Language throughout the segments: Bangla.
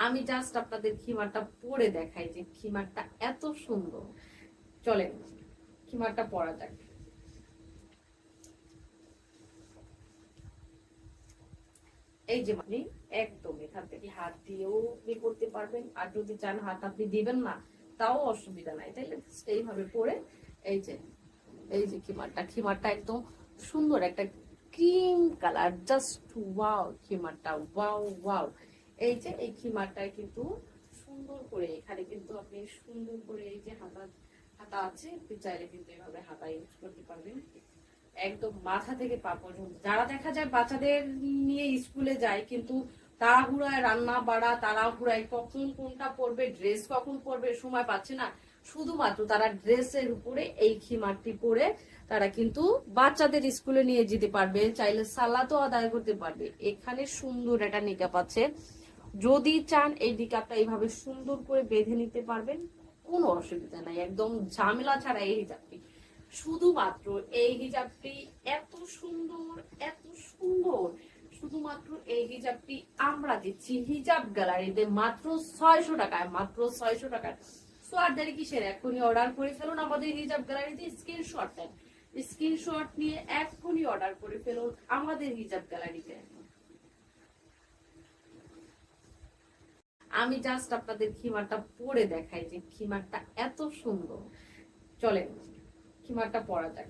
আমি জাস্ট আপনাদের খিমারটা পরে দেখাই যে খিমারটা এত সুন্দর। চলেন খিমারটা পরা যাক। এই যে মানে একদম এখান থেকে হাত দিয়েও করতে পারবেন, আর যদি চান হাত আপনি দিবেন না তাও অসুবিধা নাই, তাইলে এইভাবে পরে এই যে খিমারটা একদম সুন্দর একটা ক্রিম কালার, জাস্ট ওয়াও খিমারটা, ওয়াও ওয়াও। এই যে এই খিমারটায় কিন্তু সুন্দর করে এখানে কিন্তু আপনি সুন্দর করে এই যে হাতা হাতা আছে, আপনি চাইলে কিন্তু এভাবে হাতা ইউজ করতে পারবেন একদম মাথা থেকে পা পর্যন্ত। যারা দেখা যায় বাচ্চাদের নিয়ে স্কুলে যায় কিন্তু তাড়াহুড়ায় রান্না বাড়া, তাড়াহুড়ায় কখন কোনটা পরবে, ড্রেস কখন পরবে সময় পাচ্ছে না, শুধুমাত্র তারা ড্রেসের উপরে এই খিমারটি পরে তারা কিন্তু বাচ্চাদের স্কুলে নিয়ে যেতে পারবে, চাইলে সালাতও আদায় করতে পারবে। এখানে সুন্দর একটা নিকাপ আছে, যদি চান এই নিকাপটা এইভাবে সুন্দর করে বেঁধে নিতে পারবেন, কোনো অসুবিধা নাই, একদম ঝামেলা ছাড়া এই হিজাবটি। শুধুমাত্র এই হিজাবটি এত সুন্দর, এত সুন্দর, শুধুমাত্র এই হিজাবটি আমরা দিচ্ছি হিজাব গ্যালারিতে মাত্র 600 টাকায়, মাত্র 600 টাকায়। সো আর দেরি কিসের, এখনই অর্ডার করে ফেলুন আমাদের হিজাব গ্যালারিতে, স্ক্রিনশট দেন, স্ক্রিনশট নিয়ে এখনই অর্ডার করে ফেলুন আমাদের হিজাব গ্যালারিতে। আমি জাস্ট আপনাদের খিমারটা পরে দেখাই যে খিমারটা এত সুন্দর। চলেন খিমারটা পরা যাক।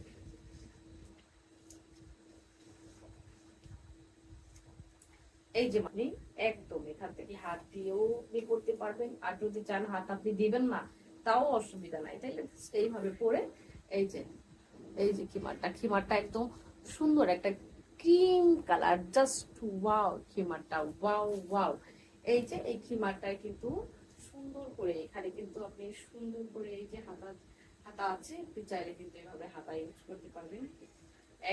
এই যে মানে একদম এখান থেকে হাত দিয়েও করতে পারবেন, আর যদি চান হাত আপনি দিবেন না তাও অসুবিধা নাই, তাইলে এইভাবে পরে এই যে খিমারটা একদম সুন্দর একটা ক্রিম কালার, জাস্ট ওয়াও খিমারটা, ওয়াও ওয়াও। এই যে এই খিমারটায় কিন্তু সুন্দর করে এখানে কিন্তু আপনি সুন্দর করে এই যে হাতা হাতা আছে, আপনি চাইলে কিন্তু এভাবে হাতা ইউজ করতে পারবেন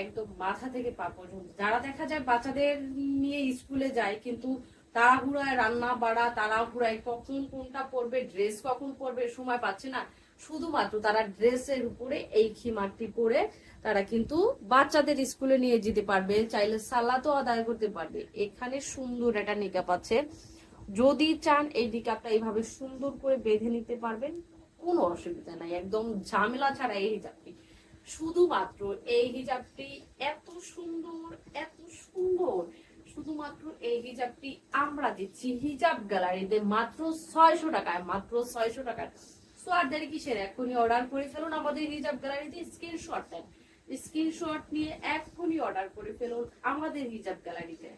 একদম মাথা থেকে পা পর্যন্ত। যারা দেখা যায় বাচ্চাদের নিয়ে স্কুলে যায় কিন্তু তাড়াহুড়ায় রান্না বাড়া, তাড়াহুড়ায় কখন কোনটা পরবে, ড্রেস কখন পরবে সময় পাচ্ছে না, শুধুমাত্র তারা ড্রেসের উপরে এই খিমারটি পরে তারা কিন্তু বাচ্চাদের স্কুলে নিয়ে যেতে পারবে, চাইলে সালাতও আদায় করতে পারবে। এখানে সুন্দর একটা নিকাপ আছে, যদি চান এই নিকাপটা এইভাবে সুন্দর করে বেঁধে নিতে পারবেন, কোনো অসুবিধা নাই, একদম ঝামেলা ছাড়া এই হিজাবটি। শুধুমাত্র এই হিজাবটি এত সুন্দর, এত সুন্দর, শুধুমাত্র এই হিজাবটি আমরা দিচ্ছি হিজাব গ্যালারিতে মাত্র 600 টাকায়, মাত্র 600 টাকায়। সো আর দেরি কিসের, এখনই অর্ডার করে ফেলুন আমাদের হিজাব গ্যালারিতে, স্ক্রিনশট দেন, স্ক্রিনশট নিয়ে এখনই অর্ডার করে ফেলুন আমাদের হিজাব গ্যালারিতে।